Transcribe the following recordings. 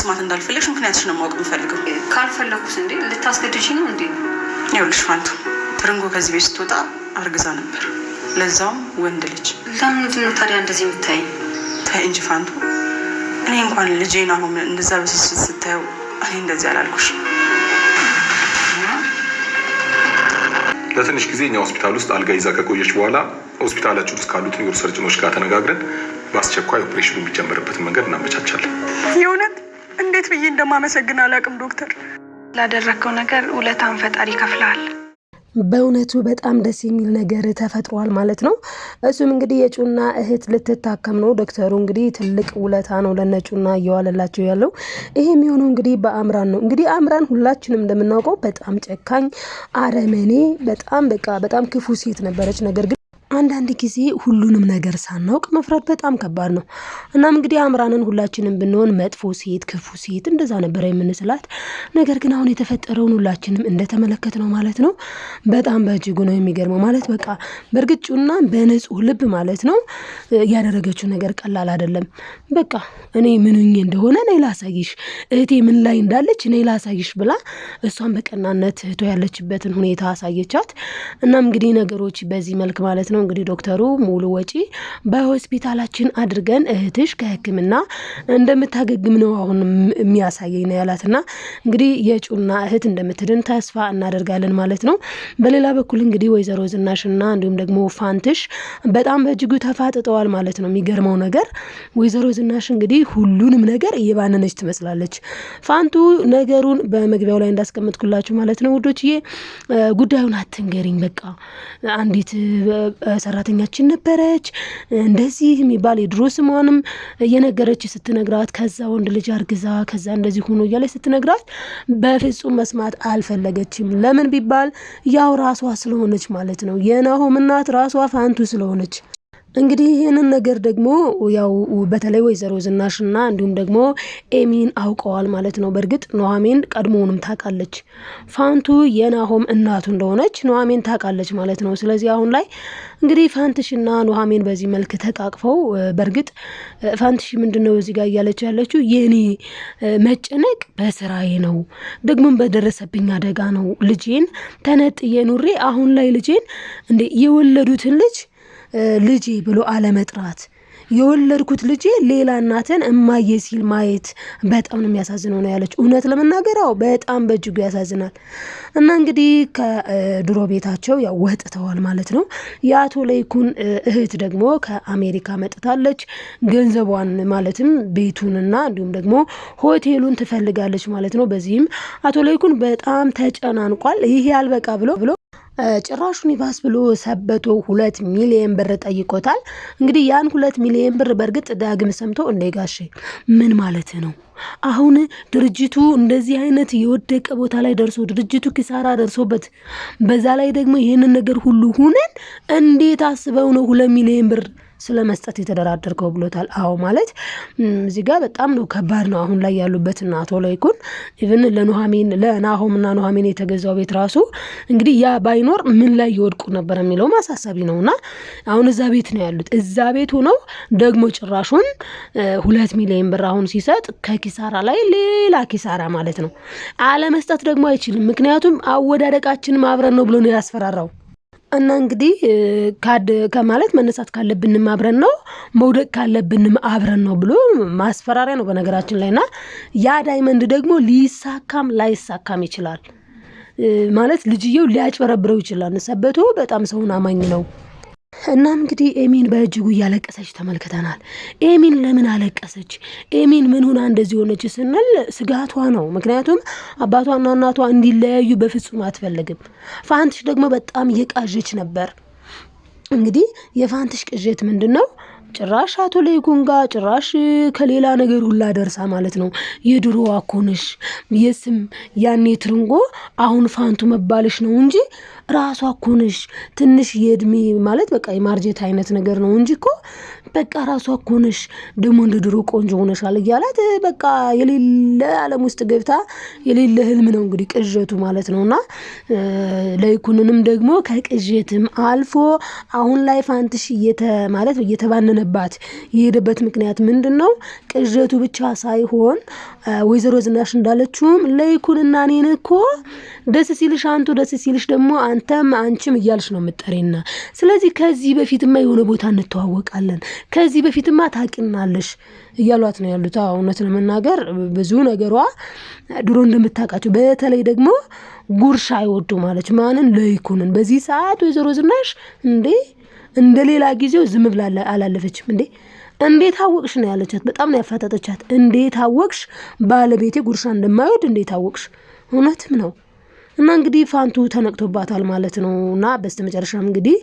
መስማት እንዳልፈለግሽ ምክንያትሽን ነው ማወቅ የምፈልገው። ካልፈለኩስ እንዴ ልታስገድጂ ነው እንዴ? ይኸውልሽ ፋንቱ፣ ትርንጎ ከዚህ ቤት ስትወጣ አርግዛ ነበር፣ ለዛውም ወንድ ልጅ። ለምንድን ነው ታዲያ እንደዚህ የምታይ? ተይ እንጂ ፋንቱ፣ እኔ እንኳን ልጄን አሁን እንደዛ በስስት ስታየው እኔ እንደዚህ አላልኩሽ። ለትንሽ ጊዜ እኛ ሆስፒታል ውስጥ አልጋ ይዛ ከቆየች በኋላ ሆስፒታላችን ውስጥ ካሉት ኒውሮ ሰርጅኖች ጋር ተነጋግረን በአስቸኳይ ኦፕሬሽኑ የሚጀመርበትን መንገድ እናመቻቻለን። የእውነት እንዴት ብዬ እንደማመሰግን አላውቅም ዶክተር። ላደረግከው ነገር ውለታን ፈጣሪ ይከፍልሃል። በእውነቱ በጣም ደስ የሚል ነገር ተፈጥሯል ማለት ነው። እሱም እንግዲህ የጩና እህት ልትታከም ነው። ዶክተሩ እንግዲህ ትልቅ ውለታ ነው ለነጩና እየዋለላቸው ያለው። ይሄ የሚሆነው እንግዲህ በአምራን ነው። እንግዲህ አምራን ሁላችንም እንደምናውቀው በጣም ጨካኝ፣ አረመኔ፣ በጣም ክፉ ሴት ነበረች። ነገር ግን አንዳንድ ጊዜ ሁሉንም ነገር ሳናውቅ መፍረድ በጣም ከባድ ነው። እናም እንግዲህ አምራንን ሁላችንም ብንሆን መጥፎ ሴት፣ ክፉ ሴት እንደዛ ነበረ የምንስላት። ነገር ግን አሁን የተፈጠረውን ሁላችንም እንደተመለከት ነው ማለት ነው። በጣም በእጅጉ ነው የሚገርመው። ማለት በቃ በእርግጥ ጩና በንጹህ ልብ ማለት ነው ያደረገችው ነገር ቀላል አይደለም። በቃ እኔ ምንኝ እንደሆነ እኔ ላሳይሽ፣ እህቴ ምን ላይ እንዳለች እኔ ላሳይሽ ብላ እሷን በቀናነት እህቷ ያለችበትን ሁኔታ አሳየቻት። እናም እንግዲህ ነገሮች በዚህ መልክ ማለት ነው እንግዲህ ዶክተሩ ሙሉ ወጪ በሆስፒታላችን አድርገን እህትሽ ከሕክምና እንደምታገግም ነው አሁን የሚያሳየኝ ነው ያላትና እንግዲህ የጩና እህት እንደምትድን ተስፋ እናደርጋለን ማለት ነው። በሌላ በኩል እንግዲህ ወይዘሮ ዝናሽና እንዲሁም ደግሞ ፋንትሽ በጣም በእጅጉ ተፋጥጠዋል ማለት ነው። የሚገርመው ነገር ወይዘሮ ዝናሽ እንግዲህ ሁሉንም ነገር እየባነነች ትመስላለች። ፋንቱ ነገሩን በመግቢያው ላይ እንዳስቀምጥኩላችሁ ማለት ነው ውዶችዬ፣ ጉዳዩን አትንገሪኝ፣ በቃ አንዲት ሰራተኛችን ነበረች እንደዚህ የሚባል የድሮ ስሟንም እየነገረች ስትነግራት ከዛ ወንድ ልጅ አርግዛ ከዛ እንደዚህ ሆኖ እያለች ስትነግራት በፍጹም መስማት አልፈለገችም። ለምን ቢባል ያው ራሷ ስለሆነች ማለት ነው። የናሆም እናት ራሷ ፋንቱ ስለሆነች እንግዲህ ይህንን ነገር ደግሞ ያው በተለይ ወይዘሮ ዝናሽና እንዲሁም ደግሞ ኤሚን አውቀዋል ማለት ነው። በእርግጥ ኑሐሚን ቀድሞውንም ታውቃለች ፋንቱ የናሆም እናቱ እንደሆነች ኑሐሚን ታውቃለች ማለት ነው። ስለዚህ አሁን ላይ እንግዲህ ፋንትሽና ኑሐሚን በዚህ መልክ ተቃቅፈው በእርግጥ ፋንትሽ ምንድነው እዚህ ጋር እያለች ያለችው የኔ መጨነቅ በስራዬ ነው፣ ደግሞም በደረሰብኝ አደጋ ነው። ልጄን ተነጥዬ ኑሬ አሁን ላይ ልጄን እንደ የወለዱትን ልጄ ብሎ አለመጥራት፣ የወለድኩት ልጄ ሌላ እናትን እማዬ ሲል ማየት በጣም ነው የሚያሳዝነው ነው ያለች። እውነት ለመናገር በጣም በእጅጉ ያሳዝናል። እና እንግዲህ ከድሮ ቤታቸው ያው ወጥተዋል ማለት ነው። የአቶ ለይኩን እህት ደግሞ ከአሜሪካ መጥታለች። ገንዘቧን ማለትም ቤቱንና እንዲሁም ደግሞ ሆቴሉን ትፈልጋለች ማለት ነው። በዚህም አቶ ለይኩን በጣም ተጨናንቋል። ይሄ ያልበቃ ብሎ ጭራሹን ይባስ ብሎ ሰበቶ 2 ሚሊዮን ብር ጠይቆታል። እንግዲህ ያን 2 ሚሊዮን ብር በእርግጥ ዳግም ሰምቶ እንደ ጋሼ ምን ማለት ነው? አሁን ድርጅቱ እንደዚህ አይነት የወደቀ ቦታ ላይ ደርሶ ድርጅቱ ኪሳራ ደርሶበት በዛ ላይ ደግሞ ይህንን ነገር ሁሉ ሁነን እንዴት አስበው ነው 2 ሚሊዮን ብር ስለመስጠት የተደራደርከው ብሎታል። አዎ ማለት እዚህ ጋር በጣም ነው ከባድ ነው አሁን ላይ ያሉበት እና አቶ ለይኩን ኢቭን ለናሆምና ኑሐሚን የተገዛው ቤት ራሱ እንግዲህ ያ ባይኖር ምን ላይ ይወድቁ ነበር የሚለው ማሳሰቢ ነውና አሁን እዛ ቤት ነው ያሉት። እዛ ቤት ሆነው ደግሞ ጭራሹን 2 ሚሊዮን ብር አሁን ሲሰጥ ከኪሳራ ላይ ሌላ ኪሳራ ማለት ነው። አለመስጠት ደግሞ አይችልም። ምክንያቱም አወዳደቃችን አብረን ነው ብሎ ነው ያስፈራራው። እና እንግዲህ ከማለት መነሳት ካለብንም አብረን ነው መውደቅ ካለብንም አብረን ነው ብሎ ማስፈራሪያ ነው በነገራችን ላይና ያ ዳይመንድ ደግሞ ሊሳካም ላይሳካም ይችላል ማለት ልጅየው ሊያጭበረብረው ይችላል። ሰበቶ በጣም ሰውን አማኝ ነው። እናም እንግዲህ ኤሚን በእጅጉ እያለቀሰች ተመልክተናል። ኤሚን ለምን አለቀሰች? ኤሚን ምን ሆና እንደዚህ ሆነች ስንል ስጋቷ ነው። ምክንያቱም አባቷና እናቷ እንዲለያዩ በፍጹም አትፈልግም። ፋንትሽ ደግሞ በጣም እየቃዠች ነበር። እንግዲህ የፋንትሽ ቅዠት ምንድነው? ጭራሽ አቶ ለይኩን ጋር ጭራሽ ከሌላ ነገር ሁላ ደርሳ ማለት ነው። የድሮ አኮንሽ የስም ያኔ ትርንጎ አሁን ፋንቱ መባልሽ ነው እንጂ ራሷ አኮንሽ ትንሽ የእድሜ ማለት በቃ የማርጀት አይነት ነገር ነው እንጂ እኮ በቃ ራሷ አኮንሽ ደግሞ እንደ ድሮ ቆንጆ ሆነሻል እያላት በቃ የሌለ ዓለም ውስጥ ገብታ የሌለ ህልም ነው እንግዲህ ቅዠቱ ማለት ነውና ለይኩንንም ደግሞ ከቅዠትም አልፎ አሁን ላይ ፋንትሽ ማለት እየተባነነ የሆነባት የሄደበት ምክንያት ምንድነው? ቅዠቱ ብቻ ሳይሆን ወይዘሮ ዝናሽ እንዳለችውም ለይኩንና እኔን እኮ ደስ ሲልሽ አንቱ ደስ ሲልሽ ደግሞ አንተም አንቺም እያልሽ ነው የምትጠሪና ስለዚህ ከዚህ በፊትማ የሆነ ቦታ እንተዋወቃለን ከዚህ በፊትማ ታቂናለሽ እያሏት ነው ያሉት። እውነት ለመናገር ብዙ ነገሯ ድሮ እንደምታውቃቸው በተለይ ደግሞ ጉርሻ አይወዱ ማለት ማንን ለይኩንን በዚህ ሰዓት ወይዘሮ ዝናሽ እንደሌላ ጊዜው ዝም ብላ አላለፈችም። እንዴት አወቅሽ ነው ያለቻት። በጣም ነው ያፋጠጠቻት። እንዴት አወቅሽ ባለቤቴ ጉርሻ እንደማይወድ እንዴት አወቅሽ? እውነትም ነው። እና እንግዲህ ፋንቱ ተነቅቶባታል ማለት ነውና በስተመጨረሻም እንግዲህ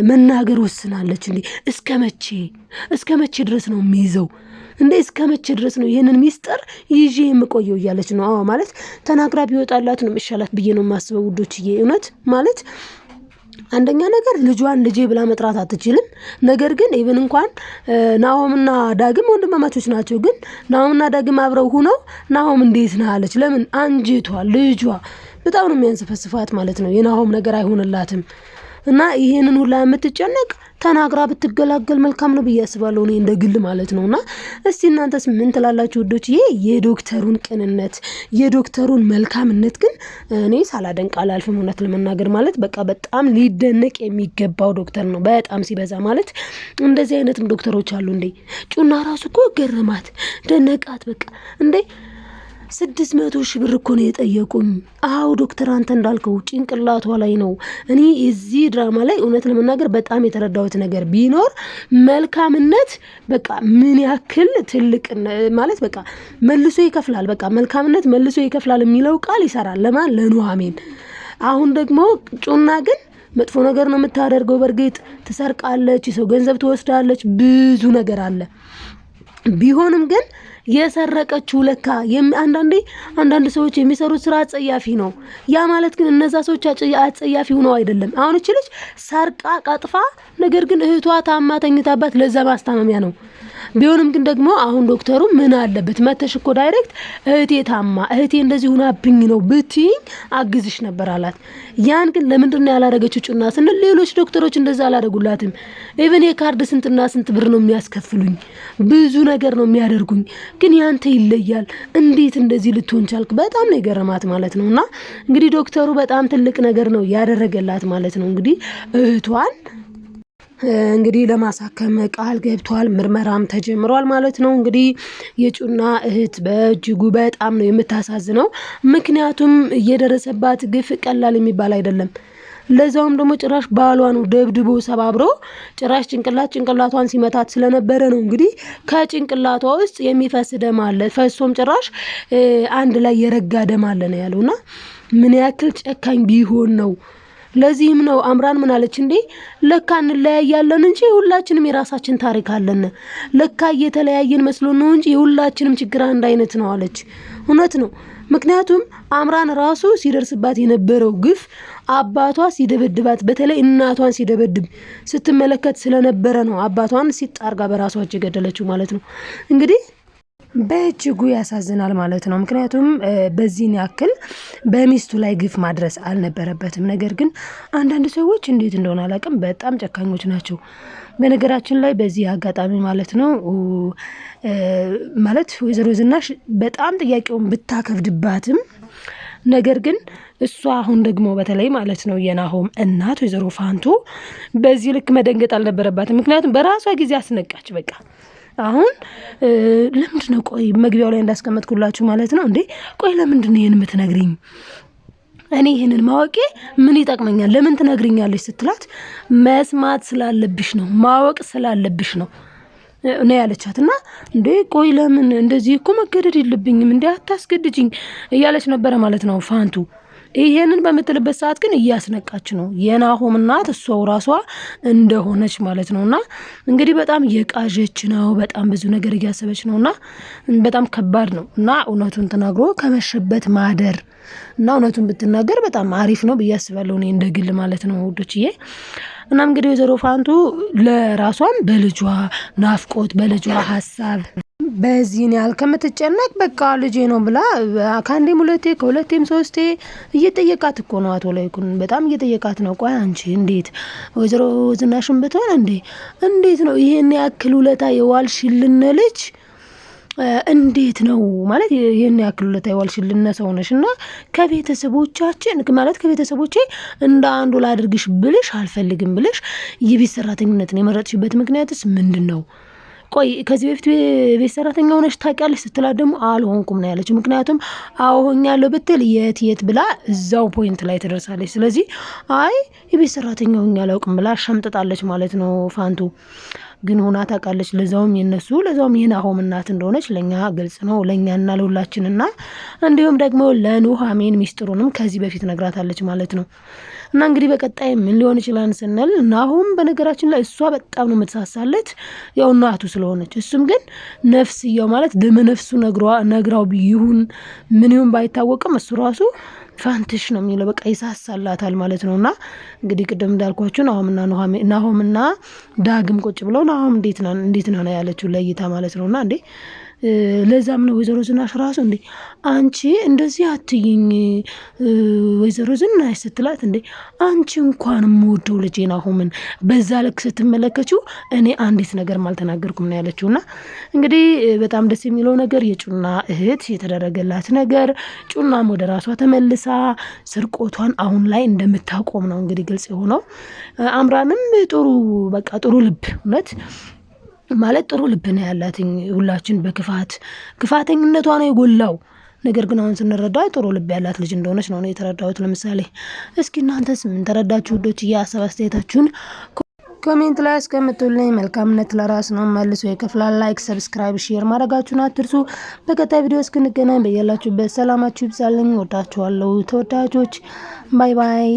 መናገር ወስናለች። እስከ መቼ ድረስ ነው የሚይዘው? እስከ መቼ ድረስ ነው ይሄንን ሚስጥር ይዤ የምቆየው እያለች ነው። ማለት ተናግራ ቢወጣላት ነው የሚሻላት ብዬ ነው የማስበው ውዶችዬ። እውነት ማለት አንደኛ ነገር ልጇን ልጄ ብላ መጥራት አትችልም። ነገር ግን ኢቭን እንኳን ናሆምና ዳግም ወንድማማቾች ናቸው። ግን ናሆምና ዳግም አብረው ሆነው ናሆም እንዴት ነህ አለች። ለምን አንጀቷ ልጇ በጣም ነው የሚያንሰፈስፋት ማለት ነው። የናሆም ነገር አይሆንላትም እና ይሄንን ሁላ የምትጨነቅ ተናግራ ብትገላገል መልካም ነው ብዬ አስባለሁ እኔ እንደ ግል ማለት ነውና እስቲ እናንተስ ምን ትላላችሁ ውዶች? የዶክተሩን ቅንነት የዶክተሩን መልካምነት ግን እኔ ሳላደንቅ አላልፍም። እውነት ለመናገር ማለት በቃ በጣም ሊደነቅ የሚገባው ዶክተር ነው። በጣም ሲበዛ ማለት እንደዚህ አይነትም ዶክተሮች አሉ ጩና ራሱ እኮ ገረማት ደነቃት። በቃ 600,000 ብር እኮ ነው የጠየቁኝ። ዶክተር አንተ እንዳልከው ጭንቅላቷ ላይ ነው። እኔ እዚህ ድራማ ላይ እውነት ለመናገር በጣም የተረዳሁት ነገር ቢኖር መልካምነት በቃ ምን ያክል ትልቅ ማለት በቃ መልሶ ይከፍላል። በቃ መልካምነት መልሶ ይከፍላል የሚለው ቃል ይሰራል። ለማን? ለኑሐሚን። አሁን ደግሞ ጩና ግን መጥፎ ነገር ነው የምታደርገው። በርግጥ ትሰርቃለች፣ የሰው ገንዘብ ትወስዳለች፣ ብዙ ነገር አለ። ቢሆንም ግን የሰረቀችው ለካ አንዳንድ ሰዎች የሚሰሩት ስራ አጸያፊ ነው። ያ ማለት ግን እነዛ ሰዎች አጸያፊ ሆነው አይደለም። አሁን እቺ ልጅ ሰርቃ ቀጥፋ ነገር ግን እህቷ ታማ ተኝታባት ለዛ ማስታመሚያ ነው። ቢሆንም ግን ደግሞ አሁን ዶክተሩ ምን አለበት መተሽ እኮ ዳይሬክት እህቴ ታማ እህቴ እንደዚህ ሆናብኝ ነው ብትይኝ አግዝሽ ነበር አላት። ያን ግን ለምንድነው ያላረገችው ጩና ስንል ሌሎች ዶክተሮች እንደዛ አላረጉላትም። ኢቭን የካርድ ስንት ብር ነው የሚያስከፍሉኝ፣ ብዙ ነገር ነው የሚያደርጉኝ፣ ግን ያንተ ይለያል። እንዴት እንደዚህ ልትሆን ቻልክ? በጣም ነው የገረማት ማለት ነውና እንግዲህ ዶክተሩ በጣም ትልቅ ነገር ነው ያደረገላት ማለት ነው። እንግዲህ እህቷን እንግዲህ ለማሳከም ቃል ገብቷል። ምርመራም ተጀምሯል ማለት ነው። እንግዲህ የጩና እህት በእጅጉ በጣም ነው የምታሳዝነው። ምክንያቱም እየደረሰባት ግፍ ቀላል የሚባል አይደለም። ለዛውም ደግሞ ጭራሽ ባሏን ደብድቦ ሰባብሮ ጭራሽ ጭንቅላቷን ሲመታት ስለነበረ ነው እንግዲህ ከጭንቅላቷ ውስጥ የሚፈስ ደም አለ። ፈሶም ጭራሽ አንድ ላይ የረጋ ደም አለ ነው ያሉና ምን ያክል ጨካኝ ቢሆን ነው። ለዚህም ነው አምራን ምን አለች ለካ እንለያያለን እንጂ ሁላችንም የራሳችን ታሪክ አለን። ለካ እየተለያየን መስሎ ነው እንጂ የሁላችንም ችግር አንድ አይነት ነው አለች። እውነት ነው። ምክንያቱም አምራን ራሱ ሲደርስባት የነበረው ግፍ አባቷ ሲደበድባት በተለይ እናቷን ሲደበድብ ስትመለከት ስለነበረ ነው አባቷን ሲጣርጋ በራሷ እጅ ገደለችው ማለት ነው። እንግዲህ በእጅጉ ያሳዝናል ማለት ነው። ምክንያቱም በዚህን ያክል በሚስቱ ላይ ግፍ ማድረስ አልነበረበትም። ነገር ግን አንዳንድ ሰዎች እንዴት እንደሆነ አላውቅም በጣም ጨካኞች ናቸው። በነገራችን ላይ በዚህ አጋጣሚ ማለት ነው ማለት ወይዘሮ ዝናሽ በጣም ጥያቄውን ብታከብድባትም ነገር ግን እሷ አሁን ደግሞ በተለይ ማለት ነው የናሆም እናት ወይዘሮ ፋንቱ በዚህ ልክ መደንገጥ አልነበረባትም። ምክንያቱም በራሷ ጊዜ አስነቃች። በቃ አሁን ለምንድነው ቆይ መግቢያው ላይ እንዳስቀመጥኩላችሁ ማለት ነው ቆይ ለምንድነው ይሄን የምትነግሪኝ? እኔ ይሄንን ማወቄ ምን ይጠቅመኛል? ለምን ትነግሪኛለሽ ስትላት መስማት ስላለብሽ ነው ማወቅ ስላለብሽ ነው ያለቻትና ቆይ ለምን እንደዚህ እኮ መገደድ የለብኝም አታስገድጂኝ እያለች ነበረ ማለት ነው ፋንቱ። ይሄንን በመተልበት ሰዓት ግን እያስነቃች ነው የናሆም እናት እሷው ራሷ እንደሆነች ማለት ነውና እንግዲህ በጣም የቃዠች ነው። በጣም ብዙ ነገር እያሰበች ነውና በጣም ከባድ ነው እና እውነቱን ተናግሮ ከመሸበት ማደር እና እውነቱን ብትናገር በጣም አሪፍ ነው ብዬ አስባለሁ እኔ እንደ ግል ማለት ነው ወዶችዬ። እና እንግዲህ ወይዘሮ ፋንቱ ለራሷም በልጇ ናፍቆት በልጇ ሀሳብ በዚህን ያህል ከምትጨነቅ በቃ ልጄ ነው ብላ ከአንዴም ሁለቴ ከሁለቴም ሶስቴ እየጠየቃት እኮ ነው። አቶ ላይኩን በጣም እየጠየቃት ነው። ቆይ አንቺ እንዴት ወይዘሮ ዝናሽን ብትሆን እንዴት ነው ይሄን ያክል ውለታ የዋልሽልን ልጅ እንዴት ነው ማለት ይሄን ያክል ውለታ የዋልሽልን ሰው ነሽ እና ከቤተሰቦቻችን ማለት ከቤተሰቦቼ እንደ አንዱ ላድርግሽ ብልሽ አልፈልግም ብልሽ የቤት ሰራተኝነትን የመረጥሽበት ምክንያትስ ምንድን ነው? ቆይ ከዚህ በፊት ቤት ሰራተኛ ሆነሽ ታውቂያለሽ ስትላት ደግሞ አልሆንኩም ነው ያለችው። ምክንያቱም አዎ ሆኛለሁ ብትል የት ብላ እዛው ፖይንት ላይ ትደርሳለች። ስለዚህ አይ የቤት ሰራተኛ ሆኜ አላውቅም ብላ ሸምጥጣለች ማለት ነው ፋንቱ። ግን ሆና ታውቃለች። ለዛውም የናሆም እናት እንደሆነች ለኛ ግልጽ ነው፣ ለኛና ለሁላችንና እንዲሁም ደግሞ ለኑሃሚን ሚስጥሩንም ከዚህ በፊት ነግራታለች ማለት ነው። እና እንግዲህ በቀጣይ ምን ሊሆን ይችላል ስንል ናሆም በነገራችን ላይ እሷ በጣም ነው የምትሳሳለት ያው እናቱ ስለሆነች፣ እሱም ግን ነፍስያው ማለት ደመ ነፍሱ ነግራው ቢሆን ምን ይሁን ባይታወቅም እሱ ራሱ ፋንትሽ ነው የሚለው በቃ ይሳሳላታል ማለት ነውና እንግዲህ ቅድም እንዳልኳችሁ ናሆምና ዳግም ቁጭ ብለው ናሆም እንዴት ነው ያለችው ለይታ ማለት ነውና እንዴ ለዛም ነው ወይዘሮ ዝናሽ ራሱ እንዴ አንቺ እንደዚህ አትይኝ ወይዘሮ ዝናሽ ስትላት እንዴ አንቺ እንኳን የምወደው ልጄ ናሆምን በዛ ልክ ስትመለከችው እኔ አንዲት ነገር አልተናገርኩም ነው ያለችውና እንግዲህ በጣም ደስ የሚለው ነገር የጩና እህት የተደረገላት ነገር ጩናም ወደ ራሷ ተመልሳ ስርቆቷን አሁን ላይ እንደምታቆም ነው እንግዲህ ግልጽ የሆነው። አምራንም ጥሩ ልብ እውነት ማለት ጥሩ ልብ ነው ያላትኝ። ሁላችን ክፋተኝነቷ ነው የጎላው። ነገር ግን አሁን ስንረዳ ጥሩ ልብ ያላት ልጅ እንደሆነች ነው የተረዳሁት። ለምሳሌ እስኪ እናንተስ ምን ተረዳችሁ? ውዶች ሀሳብ አስተያየታችሁን ኮሜንት ላይ አስቀምጡልኝ። መልካምነት ለራስ ነው መልሶ ይከፍላል። ላይክ፣ ሰብስክራይብ፣ ሼር ማድረጋችሁን አትርሱ። በቀጣይ ቪዲዮ እስክንገናኝ በያላችሁበት ሰላማችሁ ይብዛልኝ። ወዳችኋለሁ ተወዳጆች። ባይ ባይ።